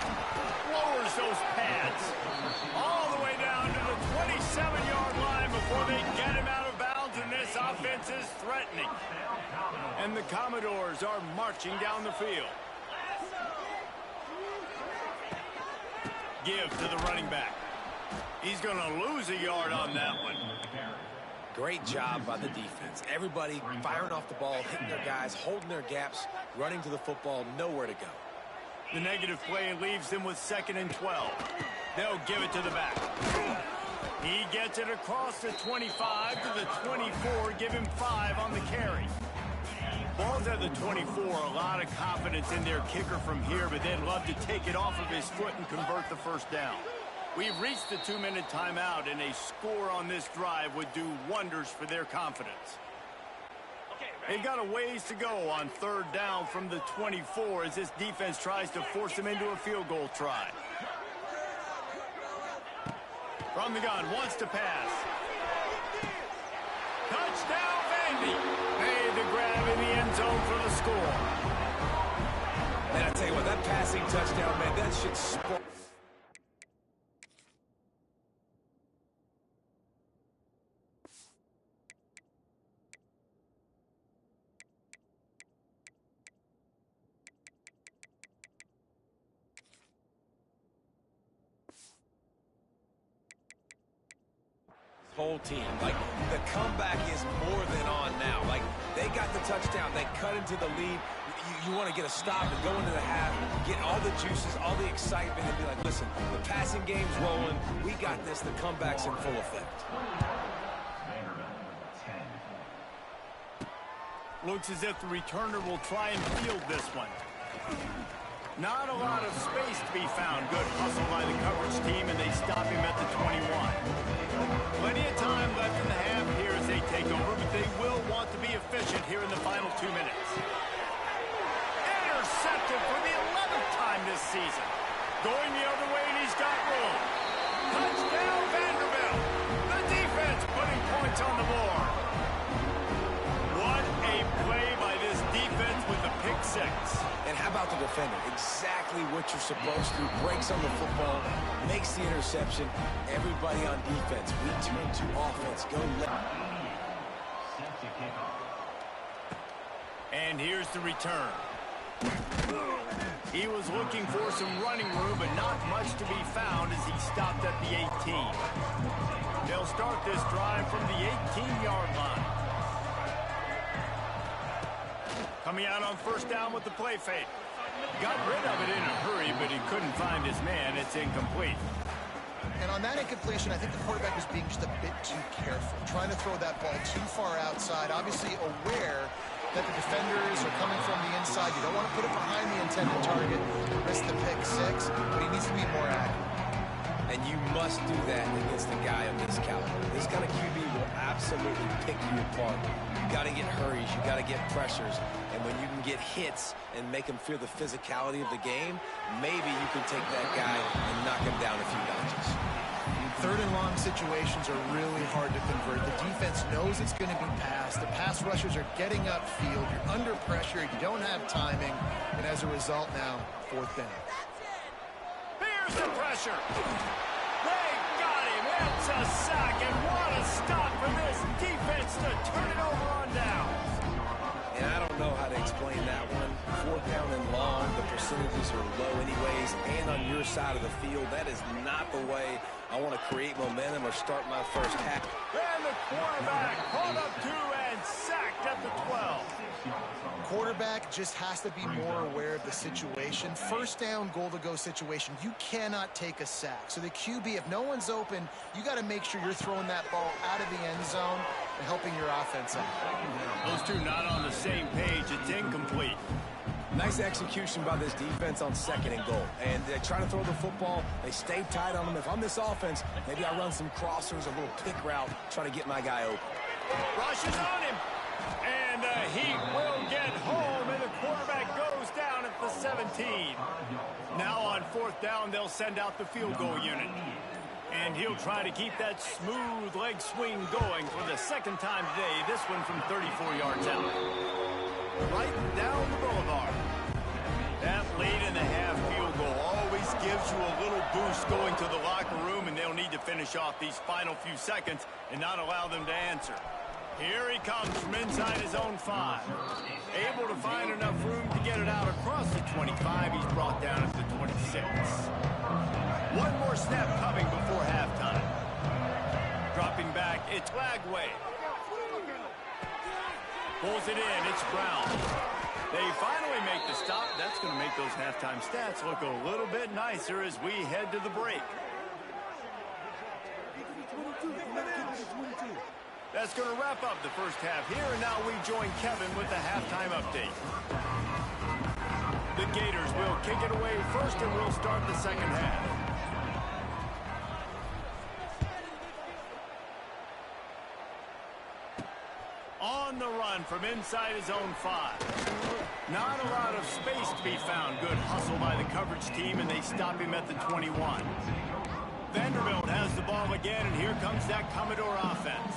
Lowers those pads. All the way down to the 27-yard line before they get him out of bounds, and this offense is threatening. And the Commodores are marching down the field. Give to the running back. He's going to lose a yard on that one. Great job by the defense. Everybody firing off the ball, hitting their guys, holding their gaps, running to the football, nowhere to go. The negative play leaves them with 2nd and 12. They'll give it to the back. He gets it across the 25 to the 24, give him 5 on the carry. Ball's at the 24, a lot of confidence in their kicker from here, but they'd love to take it off of his foot and convert the first down. We've reached the 2-minute timeout, and a score on this drive would do wonders for their confidence. They've got a ways to go on third down from the 24 as this defense tries to force them into a field goal try. From the gun, wants to pass. Touchdown, Vandy. Made the grab in the end zone for the score. Man, I tell you what, that passing touchdown, man, that should spark. Whole team. Like, the comeback is more than on now. Like, they got the touchdown. They cut into the lead. You want to get a stop and go into the half, get all the juices, all the excitement, and be like, listen, the passing game's rolling. We got this. The comeback's in full effect. Looks as if the returner will try and field this one. Not a lot of space to be found. Good hustle by the coverage team, and they stop him at the 21. Plenty of time left in the half here as they take over, but they will want to be efficient here in the final 2 minutes. Intercepted for the 11th time this season. Going the other way, and he's got room. Touchdown, Vanderbilt. The defense putting points on the board. What a play by this defense with the pick six. And how about the defender? Exactly what you're supposed to. Breaks on the football, makes the interception. Everybody on defense, we turn to offense. Go left. And here's the return. He was looking for some running room, but not much to be found as he stopped at the 18. They'll start this drive from the 18-yard line. Coming out on first down with the play fake. Got rid of it in a hurry, but he couldn't find his man. It's incomplete. And on that incompletion, I think the quarterback was being just a bit too careful, trying to throw that ball too far outside, obviously aware that the defenders are coming from the inside. You don't want to put it behind the intended target, risk the pick six, but he needs to be more accurate. And you must do that against a guy of this caliber. This kind of QB will absolutely pick you apart. You got to get hurries. You got to get pressures. And when you can get hits and make him feel the physicality of the game, maybe you can take that guy and knock him down a few notches. Third and long situations are really hard to convert. The defense knows it's going to be passed. The pass rushers are getting upfield. You're under pressure. You don't have timing. And as a result now, fourth down. Here's the pressure. They got him. It's a sack, and what a stop for this defense to turn it over on down. And I don't know how to explain that one. Fourth down and long, the percentages are low anyways, and on your side of the field, that is not the way I want to create momentum or start my first half. And the quarterback pulled up 2 and sacked at the 12. Quarterback just has to be more aware of the situation. First down, goal-to-go situation. You cannot take a sack. So the QB, if no one's open, you got to make sure you're throwing that ball out of the end zone and helping your offense out. Those two not on the same page. It's incomplete. Nice execution by this defense on second and goal. And they try to throw the football. They stay tight on them. If I'm this offense, maybe I run some crossers, a little pick route, try to get my guy open. Rushes on him. And he will get home, and the quarterback goes down at the 17. Now on 4th down, they'll send out the field goal unit. And he'll try to keep that smooth leg swing going for the 2nd time today. This one from 34 yards out. Right down the boulevard. That late-in-the-half field goal always gives you a little boost going to the locker room, and they'll need to finish off these final few seconds and not allow them to answer. Here he comes from inside his own 5. Able to find enough room to get it out across the 25. He's brought down at the 26. One more snap coming before halftime. Dropping back, it's Lagway. Pulls it in, it's Brown. They finally make the stop. That's going to make those halftime stats look a little bit nicer as we head to the break. That's going to wrap up the first half here, and now we join Kevin with the halftime update. The Gators will kick it away first, and we'll start the second half. On the run from inside his own 5. Not a lot of space to be found. Good hustle by the coverage team, and they stop him at the 21. Vanderbilt has the ball again, and here comes that Commodore offense.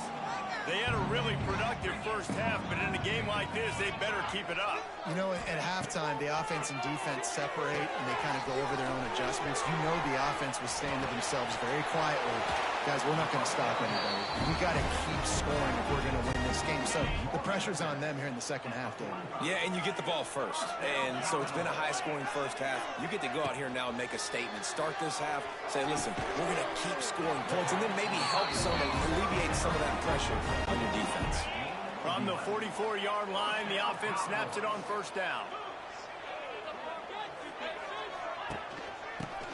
They had a really productive first half, but in a game like this, they better keep it up. You know, at halftime, the offense and defense separate, and they kind of go over their own adjustments. You know the offense was saying to themselves very quietly, guys, we're not going to stop anybody. We got to keep scoring if we're going to win this game. So the pressure's on them here in the second half, Dave. Yeah, and you get the ball first. And so it's been a high-scoring first half. You get to go out here now and make a statement. Start this half, say, listen, we're going to keep scoring points, and then maybe help alleviate some of that pressure on your defense. From the 44-yard line, the offense snaps it on first down.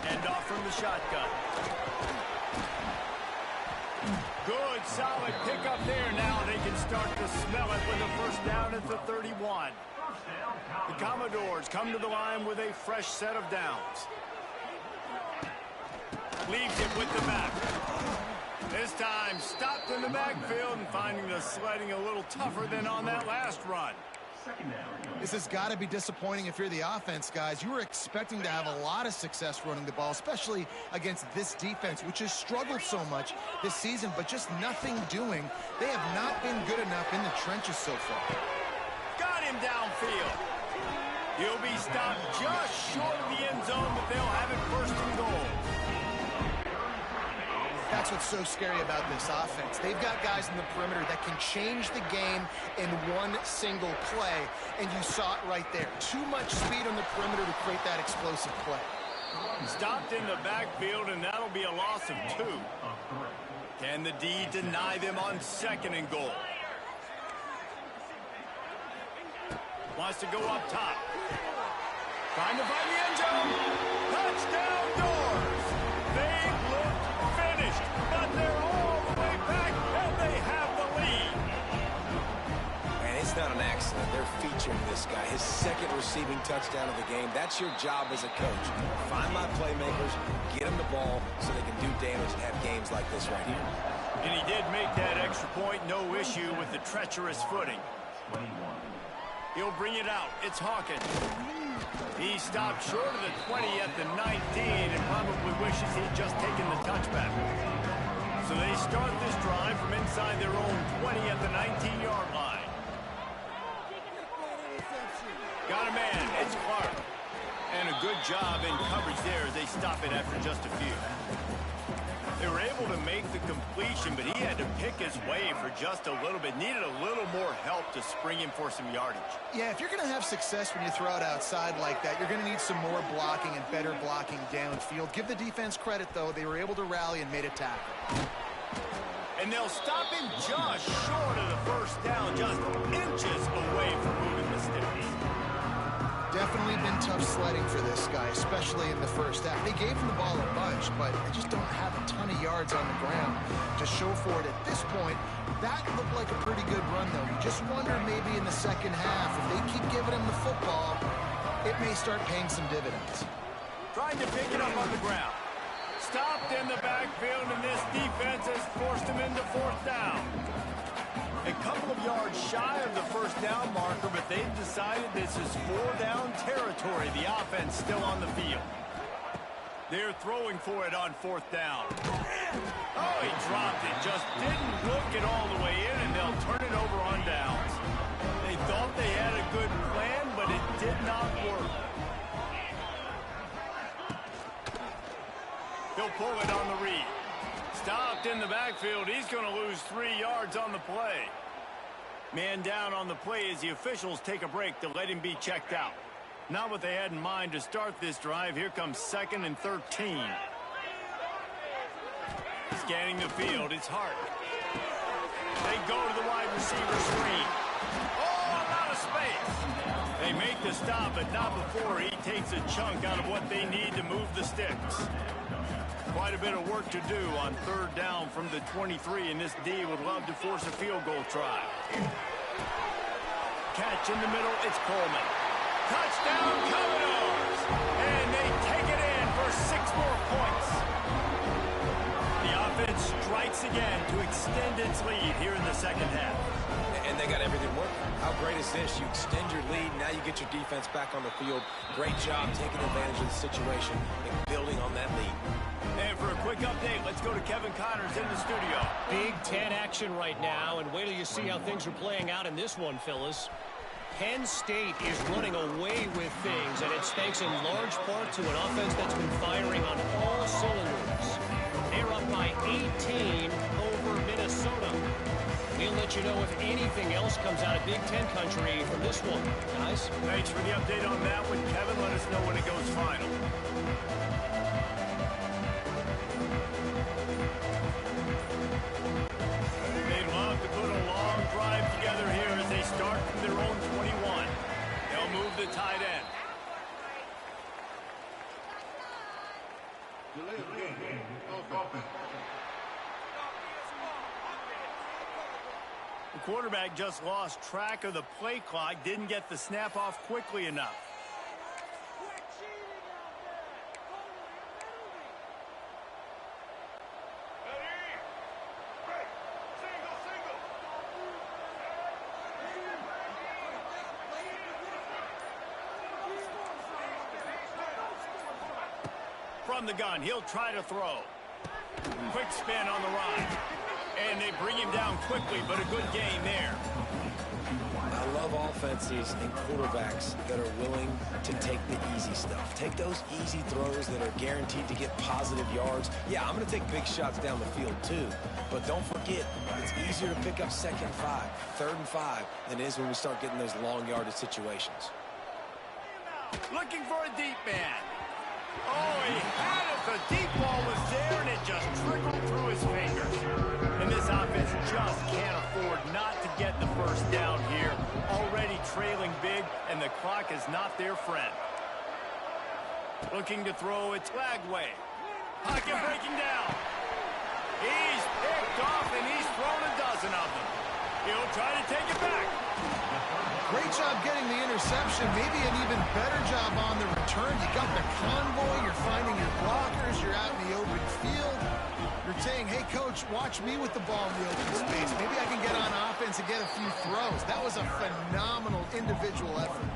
End off from the shotgun. Good, solid pickup there. Now they can start to smell it with the first down at the 31. The Commodores come to the line with a fresh set of downs. Leaves it with the back. This time stopped in the backfield and finding the sledding a little tougher than on that last run. This has got to be disappointing if you're the offense, guys. You were expecting to have a lot of success running the ball, especially against this defense, which has struggled so much this season, but just nothing doing. They have not been good enough in the trenches so far. Got him downfield. He'll be stopped just short of the end zone, but they'll have it first and goal. That's what's so scary about this offense. They've got guys in the perimeter that can change the game in one single play, and you saw it right there. Too much speed on the perimeter to create that explosive play. Stopped in the backfield, and that'll be a loss of 2. Can the D deny them on 2nd and goal? Wants to go up top. Trying to find the end zone. Touchdown Doors. They looked finished, but they're all the way back, and they have the lead. And it's not an accident. They're featuring this guy. His 2nd receiving touchdown of the game. That's your job as a coach. Find my playmakers, get them the ball so they can do damage and have games like this right here. And he did make that extra point, no issue with the treacherous footing. He'll bring it out. It's Hawkins. He stopped short of the 20 at the 19 and probably wishes he'd just taken the touchback. So they start this drive from inside their own 20 at the 19-yard line. Got a man. It's Clark. And a good job in coverage there as they stop it after just a few. They were able to make the completion, but he had to pick his way for just a little bit. Needed a little more help to spring him for some yardage. Yeah, if you're going to have success when you throw it outside like that, you're going to need some more blocking and better blocking downfield. Give the defense credit, though. They were able to rally and made a tackle. And they'll stop him just short of the first down, just inches away from moving the sticks. Definitely been tough sledding for this guy, especially in the first half. They gave him the ball a bunch, but they just don't have a ton of yards on the ground to show for it at this point. That looked like a pretty good run, though. You just wonder maybe in the second half, if they keep giving him the football, it may start paying some dividends. Trying to pick it up on the ground. Stopped in the backfield, and this defense has forced him into 4th down. A couple of yards shy of the first down marker, but they've decided this is 4-down territory. The offense still on the field. They're throwing for it on 4th down. Oh, he dropped it. Just didn't look it all the way in, and they'll turn it over on downs. They thought they had a good plan, but it did not work. He'll pull it on the read. Stopped in the backfield. He's going to lose 3 yards on the play. Man down on the play as the officials take a break to let him be checked out. Not what they had in mind to start this drive. Here comes 2nd and 13. Scanning the field. It's Hart. They go to the wide receiver screen. Oh, a lot of space. They make the stop, but not before he takes a chunk out of what they need to move the sticks. Quite a bit of work to do on 3rd down from the 23, and this D would love to force a field goal try. Catch in the middle, it's Coleman. Touchdown, Commodores! And they take it in for 6 more points. The offense strikes again to extend its lead here in the 2nd half. And they got everything working. How great is this? You extend your lead, now you get your defense back on the field. Great job taking advantage of the situation and building on that lead. And for a quick update, let's go to Kevin Connors in the studio. Big Ten action right now, and wait till you see how things are playing out in this one, fellas. Penn State is running away with things, and it's thanks in large part to an offense that's been firing on all cylinders. They're up by 18 over Minnesota. We'll let you know if anything else comes out of Big Ten country from this one, guys. Thanks for the update on that one, Kevin. Let us know when it goes final. They'd love to put a long drive together here as they start from their own 21. They'll move the tight end. The quarterback just lost track of the play clock, didn't get the snap off quickly enough. From the gun, he'll try to throw. Quick spin on the ride. And they bring him down quickly, but a good gain there. I love offenses and quarterbacks that are willing to take the easy stuff. Take those easy throws that are guaranteed to get positive yards. Yeah, I'm going to take big shots down the field too. But don't forget, it's easier to pick up 2nd and 5, 3rd and 5 than it is when we start getting those long yardage situations. Looking for a deep man. Oh, he had it. The deep ball was there, and it just trickled through his fingers. And this offense just can't afford not to get the first down here. Already trailing big, and the clock is not their friend. Looking to throw, it's Lagway. Pocket breaking down. He's picked off, and he's thrown a dozen of them. He'll try to take it back. Great job getting the interception. Maybe an even better job on the return. You got the convoy. You're finding your blockers. You're out in the open field. You're saying, hey, coach, watch me with the ball in the open space. Maybe I can get on offense and get a few throws. That was a phenomenal individual effort.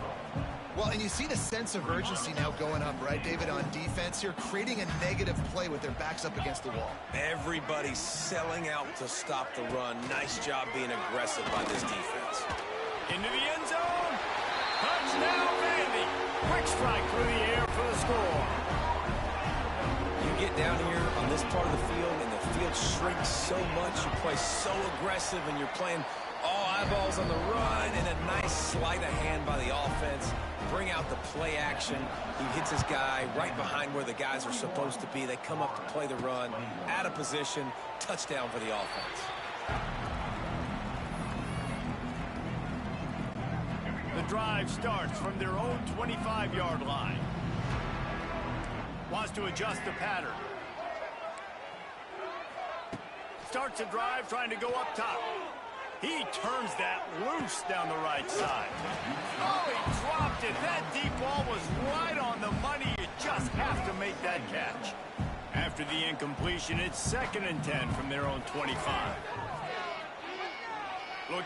Well, and you see the sense of urgency now going up, right, David, on defense here, creating a negative play with their backs up against the wall. Everybody's selling out to stop the run. Nice job being aggressive by this defense. Into the end zone. Touchdown, Vandy. Quick strike through the air for the score. You get down here on this part of the field, and the field shrinks so much. You play so aggressive, and you're playing all eyeballs on the run, and a nice sleight of hand by the offense. Bring out the play action. He hits his guy right behind where the guys are supposed to be. They come up to play the run, out of position, touchdown for the offense. The drive starts from their own 25-yard line. Wants to adjust the pattern. Starts a drive trying to go up top. He turns that loose down the right side. Oh, he dropped it. That deep ball was right on the money. You just have to make that catch. After the incompletion, it's 2nd and 10 from their own 25. Looking